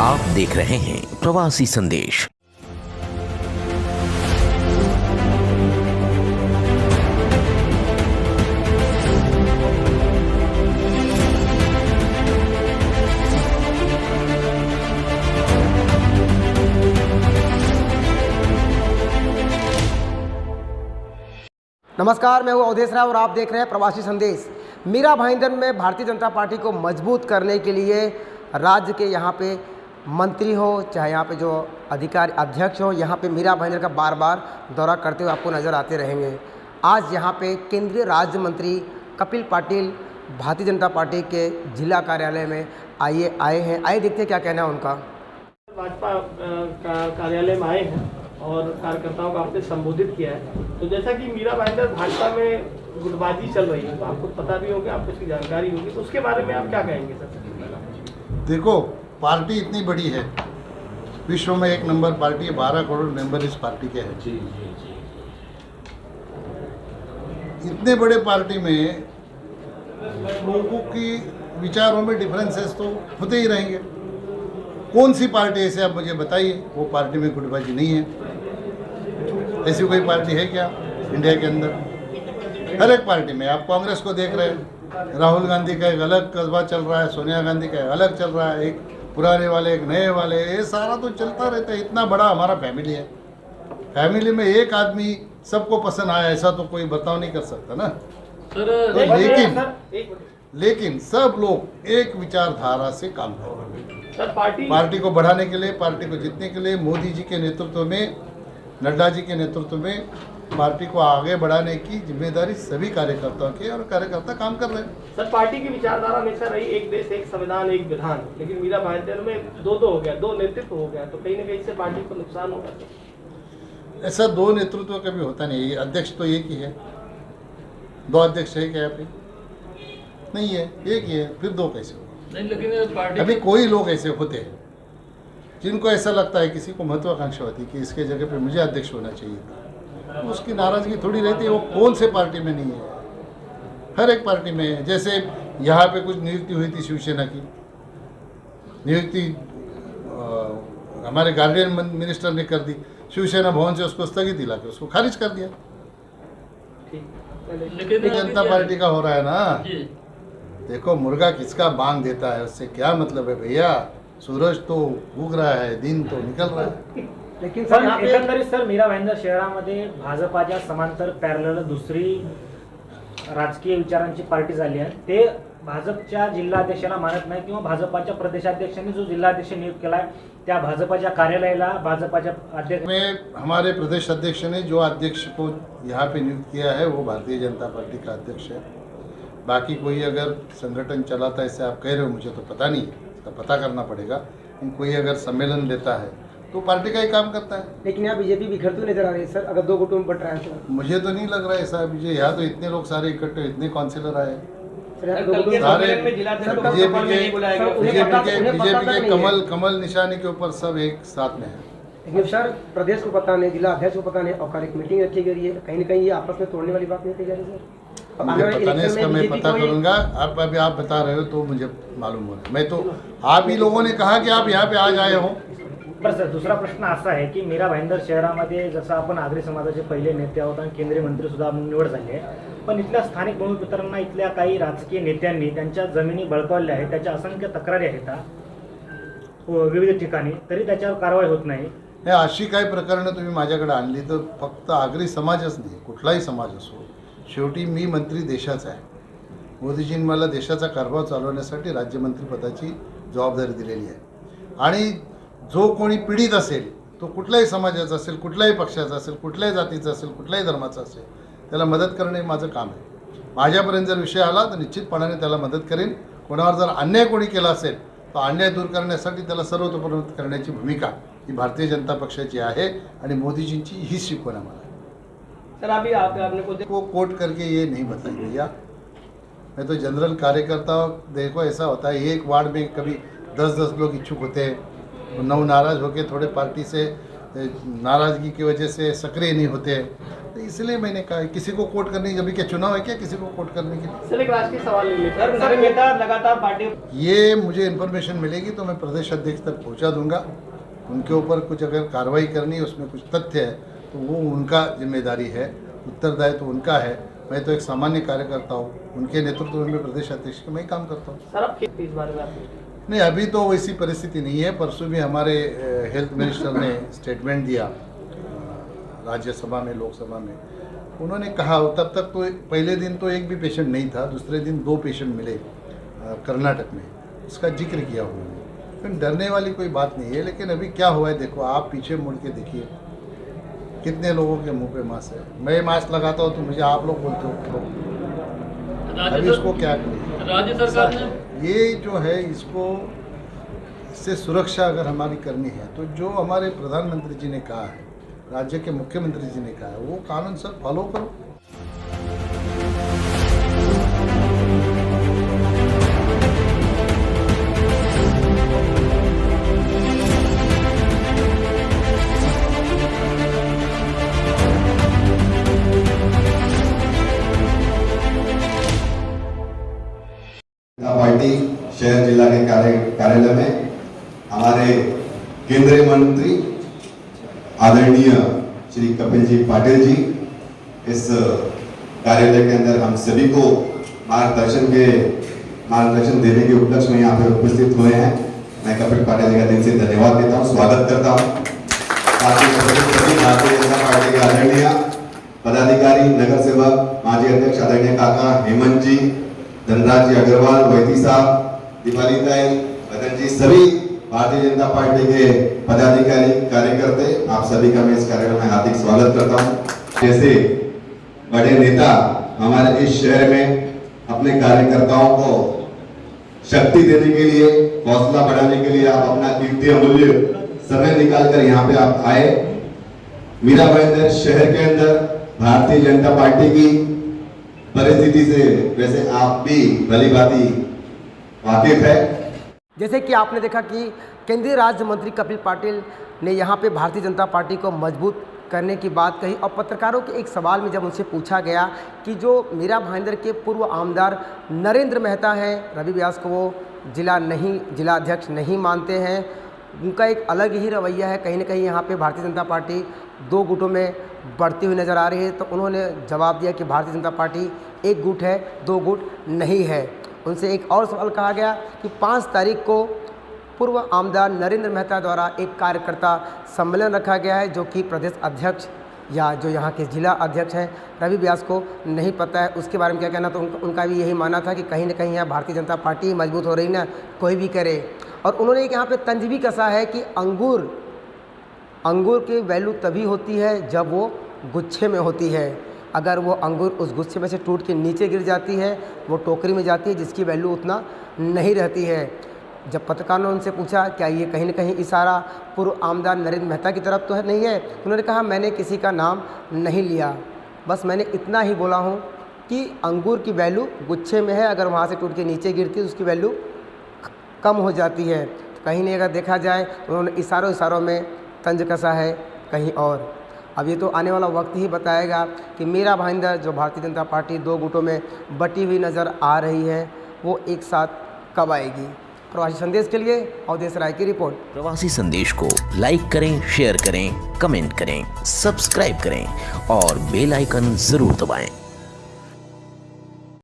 आप देख रहे हैं प्रवासी संदेश। नमस्कार, मैं हूं अवधेश राव और आप देख रहे हैं प्रवासी संदेश। मीरा भाईंदर में भारतीय जनता पार्टी को मजबूत करने के लिए राज्य के यहाँ पे मंत्री हो, चाहे यहाँ पे जो अधिकारी अध्यक्ष हो, यहाँ पे मीरा भाईंदर का बार बार दौरा करते हुए आपको नज़र आते रहेंगे। आज यहाँ पे केंद्रीय राज्य मंत्री कपिल पाटिल भारतीय जनता पार्टी के जिला कार्यालय में आए हैं। आइए देखते हैं क्या कहना है उनका। भाजपा कार्यालय में आए हैं और कार्यकर्ताओं का आपने संबोधित किया है। तो जैसा कि मीरा भाईंदर भाजपा में गुटबाजी चल रही है, तो आपको पता भी होगा, आपको इसकी जानकारी होगी, तो उसके बारे में आप क्या कहेंगे सर? देखो, पार्टी इतनी बड़ी है, विश्व में एक नंबर पार्टी है, 12 करोड़ मेंबर इस पार्टी के हैं। जी। इतने बड़े पार्टी में लोगों की विचारों में डिफरेंसेस तो होते ही रहेंगे। कौन सी पार्टी ऐसे आप मुझे बताइए वो पार्टी में गुटबाजी नहीं है। ऐसी कोई पार्टी है क्या इंडिया के अंदर? हर एक पार्टी में आप कांग्रेस को देख रहे हैं, राहुल गांधी का एक अलग कस्बा चल रहा है, सोनिया गांधी का एक अलग चल रहा है, एक पुराने वाले एक नए वाले, ये सारा तो चलता रहता है। इतना बड़ा हमारा फैमिली है, फैमिली में एक आदमी सबको पसंद आया ऐसा तो कोई बर्ताव नहीं कर सकता ना। तो लेकिन सब लोग एक विचारधारा से काम कर रहे हैं। पार्टी को बढ़ाने के लिए, पार्टी को जीतने के लिए मोदी जी के नेतृत्व में, नड्डा जी के नेतृत्व में पार्टी को आगे बढ़ाने की जिम्मेदारी सभी कार्यकर्ताओं की, और कार्यकर्ता काम कर रहे हैं। सर, पार्टी की विचारधारा हमेशा रही एक देश एक संविधान एक विधान, लेकिन मीरा भाईंदर में दो हो गया, दो नेतृत्व हो गया, तो कहीं ना कहीं से पार्टी को नुकसान होगा। ऐसा दो नेतृत्व कभी होता नहीं है। अध्यक्ष तो एक ही है, दो अध्यक्ष है क्या? पे नहीं है, एक ही है, फिर दो कैसे होगा? नहीं, लेकिन पार्टी अभी कोई लोग ऐसे होते हैं जिनको ऐसा लगता है, किसी को महत्वाकांक्षा होती है कि इसके जगह पे मुझे अध्यक्ष होना चाहिए था, उसकी नाराजगी थोड़ी रहती है। वो कौन से पार्टी में नहीं है? हर एक पार्टी में है। जैसे यहाँ पे कुछ नियुक्ति हुई थी शिवसेना की नियुक्ति, हमारे गार्डियन मिनिस्टर ने कर दी, शिवसेना भवन से उसको स्थगित दिला के उसको खारिज कर दिया। लेकिन जनता पार्टी का हो रहा है ना। देखो, मुर्गा किसका बांग देता है उससे क्या मतलब है भैया? सूरज तो उग रहा है, दिन तो निकल रहा है। लेकिन सर एकंदरीत सर मीरा भाईंदर शहरामध्ये भाजपाच्या समांतर पॅरलल दुसरी राजकीय विचारांची पार्टी झाली आहे। ते भाजपच्या जिल्हाध्यक्षाला मानत नाही किंवा भाजपाच्या प्रदेशाध्यक्षांनी जो जिल्हाध्यक्ष नियुक्त केला आहे त्या भाजपाच्या कार्यालयाला भाजपाच्या अध्यक्ष में हमारे प्रदेश अध्यक्ष ने जो अध्यक्ष को यहाँ पे नियुक्त किया है वो भारतीय जनता पार्टी का अध्यक्ष है। बाकी कोई अगर संगठन चलाता है, ऐसे आप कह रहे हो, मुझे तो पता नहीं है, तो पता करना पड़ेगा। कोई अगर सम्मेलन लेता है तो पार्टी का ही काम करता है। लेकिन यहाँ बीजेपी बिखरती नजर आ रही है सर, अगर दो गुटों में बट रहा है तो। मुझे तो नहीं लग रहा है ऐसा। मुझे यहाँ तो इतने लोग सारे इकट्ठे, इतने काउंसिलर आए सारे बीजेपी के कमल निशानी के ऊपर सब एक साथ में है। लेकिन सर, प्रदेश को पता नहीं, जिला अध्यक्ष को पता नहीं, और एक मीटिंग रखी गई है, कहीं ना कहीं ये आपस में तोड़ने वाली बात नहीं कही जा रही सर? मुझे पता नहीं, इसका मैं पता करूंगा। आप अभी आप बता रहे हो तो मुझे मालूम हो रहा है। मैं तो आप ही लोगों ने कहा कि आप यहाँ पे आज आए हो। बरं सर, दुसरा प्रश्न असा आहे की मीरा भाईंदर शहरामध्ये जसं आपण आगरी समाजाचे पहिले नेते आहोत आणि केंद्रीय मंत्री सुद्धा निवड झाली आहे, पण इथल्या स्थानिक भूमिपुत्रांना इथल्या काही राजकीय नेत्यांनी त्यांच्या जमिनी बळकावल्या आहेत, त्याच्या असंख्य तक्रारी आहेत विविध ठिकाणी, तरी त्याच्यावर कारवाई होत नाही। हे अशी काही प्रकरणं तुम्ही माझ्याकडे आणली तर फक्त आगरी समाजच नाही, कुठलाही समाज असो, शेवटी मी मंत्री देशाचा आहे। मोदीजींनी मला देशाचा कारभार चालवण्यासाठी राज्यमंत्रीपदाची जबाबदारी दिलेली आहे, आणि जो कोणी पीडित असेल तो कुठल्याही समाजाचा असेल, कुठल्याही पक्षाचा असेल, कुठल्याही जातीचा असेल, कुठल्याही धर्माचा असेल, त्याला मदत करणे माझं काम आहे। माझ्यापर्यंत जर विषय आला तर निश्चितपणाने त्याला मदत करेन। कोणावर जर अन्याय कोणी केला असेल तो अन्याय दूर करण्यासाठी त्याला सर्वतोपरी करण्याची भूमिका ही भारतीय जनता पक्षाची आहे, आणि मोदीजींची ही शिकवण आम्हाला। सर, अभी आपने को कोट करके ये नहीं बताई भैया। मैं तो जनरल कार्यकर्ता, देखो ऐसा होता है एक वार्ड में कभी 10-10 लोग इच्छुक होते हैं, 9 नाराज़ होकर थोड़े पार्टी से नाराज़गी की वजह से सक्रिय नहीं होते हैं। तो इसलिए मैंने कहा किसी को कोट करने की, अभी क्या चुनाव है क्या किसी को कोट करने के लिए? सर एक राष्ट्रीय सवाल ले लेते सर नेता लगातार पार्टी ये मुझे इन्फॉर्मेशन मिलेगी तो मैं प्रदेश अध्यक्ष तक पहुंचा दूंगा। उनके ऊपर कुछ अगर कार्रवाई करनी है, उसमें कुछ तथ्य है तो वो उनका जिम्मेदारी है, उत्तरदायित्व तो उनका है। मैं तो एक सामान्य कार्यकर्ता हूँ, उनके नेतृत्व में प्रदेश अध्यक्ष का मैं काम करता हूँ। सर आप इस बारे में नहीं, अभी तो वैसी परिस्थिति नहीं है। परसों भी हमारे हेल्थ मिनिस्टर ने स्टेटमेंट दिया राज्यसभा में, लोकसभा में। उन्होंने कहा तब तक तो पहले दिन तो एक भी पेशेंट नहीं था, दूसरे दिन 2 पेशेंट मिले कर्नाटक में, इसका जिक्र किया उन्होंने। फिर डरने वाली कोई बात नहीं है। लेकिन अभी क्या हुआ है देखो, आप पीछे मुड़ के देखिए कितने लोगों के मुंह पे मास्क है। मैं मास्क लगाता हूँ तो मुझे आप लोग बोलते हो, अभी इसको क्या करें? राज्य सरकार ने ये जो है इससे सुरक्षा अगर हमारी करनी है तो जो हमारे प्रधानमंत्री जी ने कहा है, राज्य के मुख्यमंत्री जी ने कहा है, वो कानून सब फॉलो करो। पार्टी शहर जिला के कार्यालय में हमारे केंद्रीय मंत्री आदरणीय श्री कपिल जी पाटिल जी इस कार्यालय के अंदर हम सभी को मार्गदर्शन देने के उपलक्ष्य में यहाँ पे उपस्थित हुए हैं। मैं कपिल पाटिल जी का दिल से धन्यवाद देता हूँ, स्वागत करता हूँ। भारतीय जनता पार्टी के आदरणीय पदाधिकारी, नगर सेवक, माजी अध्यक्ष आदरणीय काका हेमंत जी, धनराज जी अग्रवाल, वैती साहब, दीपाली ताई, रतन जी, सभी भारतीय जनता पार्टी के पदाधिकारी, कार्यकर्ते, आप सभी का मैं इस कार्यक्रम में हार्दिक स्वागत करता हूं। जैसे बड़े नेता हमारे इस शहर में अपने कार्यकर्ताओं को शक्ति देने के लिए, हौसला बढ़ाने के लिए आप अपना कीमती अमूल्य समय निकालकर यहाँ पे आप आए। मीरा भाईंदर शहर के अंदर भारतीय जनता पार्टी की परिस्थिति से वैसे आप भी भलीभांति वाकिफ है। जैसे कि आपने देखा कि केंद्रीय राज्य मंत्री कपिल पाटिल ने यहाँ पे भारतीय जनता पार्टी को मजबूत करने की बात कही और पत्रकारों के एक सवाल में जब उनसे पूछा गया कि जो मीरा भाईंदर के पूर्व आमदार नरेंद्र मेहता हैं, रवि व्यास को वो जिला अध्यक्ष नहीं मानते हैं, उनका एक अलग ही रवैया है, कहीं ना कहीं यहाँ पे भारतीय जनता पार्टी 2 गुटों में बढ़ती हुई नज़र आ रही है। तो उन्होंने जवाब दिया कि भारतीय जनता पार्टी 1 गुट है, 2 गुट नहीं है। उनसे एक और सवाल कहा गया कि 5 तारीख को पूर्व आमदार नरेंद्र मेहता द्वारा एक कार्यकर्ता सम्मेलन रखा गया है, जो कि प्रदेश अध्यक्ष या जो यहाँ के जिला अध्यक्ष हैं रवि व्यास को नहीं पता है। उसके बारे में क्या कहना, तो उनका भी यही मानना था कि कहीं ना कहीं यहाँ भारतीय जनता पार्टी मजबूत हो रही ना, कोई भी करे। और उन्होंने एक यहाँ पे तंज भी कसा है कि अंगूर की वैल्यू तभी होती है जब वो गुच्छे में होती है। अगर वो अंगूर उस गुच्छे में से टूट के नीचे गिर जाती है, वो टोकरी में जाती है, जिसकी वैल्यू उतना नहीं रहती है। जब पत्रकारों ने उनसे पूछा क्या ये कहीं ना कहीं इशारा पूर्व आमदार नरेंद्र मेहता की तरफ तो है नहीं है, उन्होंने कहा मैंने किसी का नाम नहीं लिया, बस मैंने इतना ही बोला हूँ कि अंगूर की वैल्यू गुच्छे में है, अगर वहाँ से टूट के नीचे गिरती है उसकी वैल्यू कम हो जाती है। तो कहीं नहीं, अगर देखा जाए तो उन्होंने इशारों में तंज कसा है कहीं और। अब ये तो आने वाला वक्त ही बताएगा कि मीरा भाईंदर जो भारतीय जनता पार्टी 2 गुटों में बटी हुई नज़र आ रही है, वो एक साथ कब आएगी। प्रवासी संदेश के लिए अवधेश राय की रिपोर्ट। प्रवासी संदेश को लाइक करें, शेयर करें, कमेंट करें, सब्सक्राइब करें और बेल आइकन जरूर दबाएं।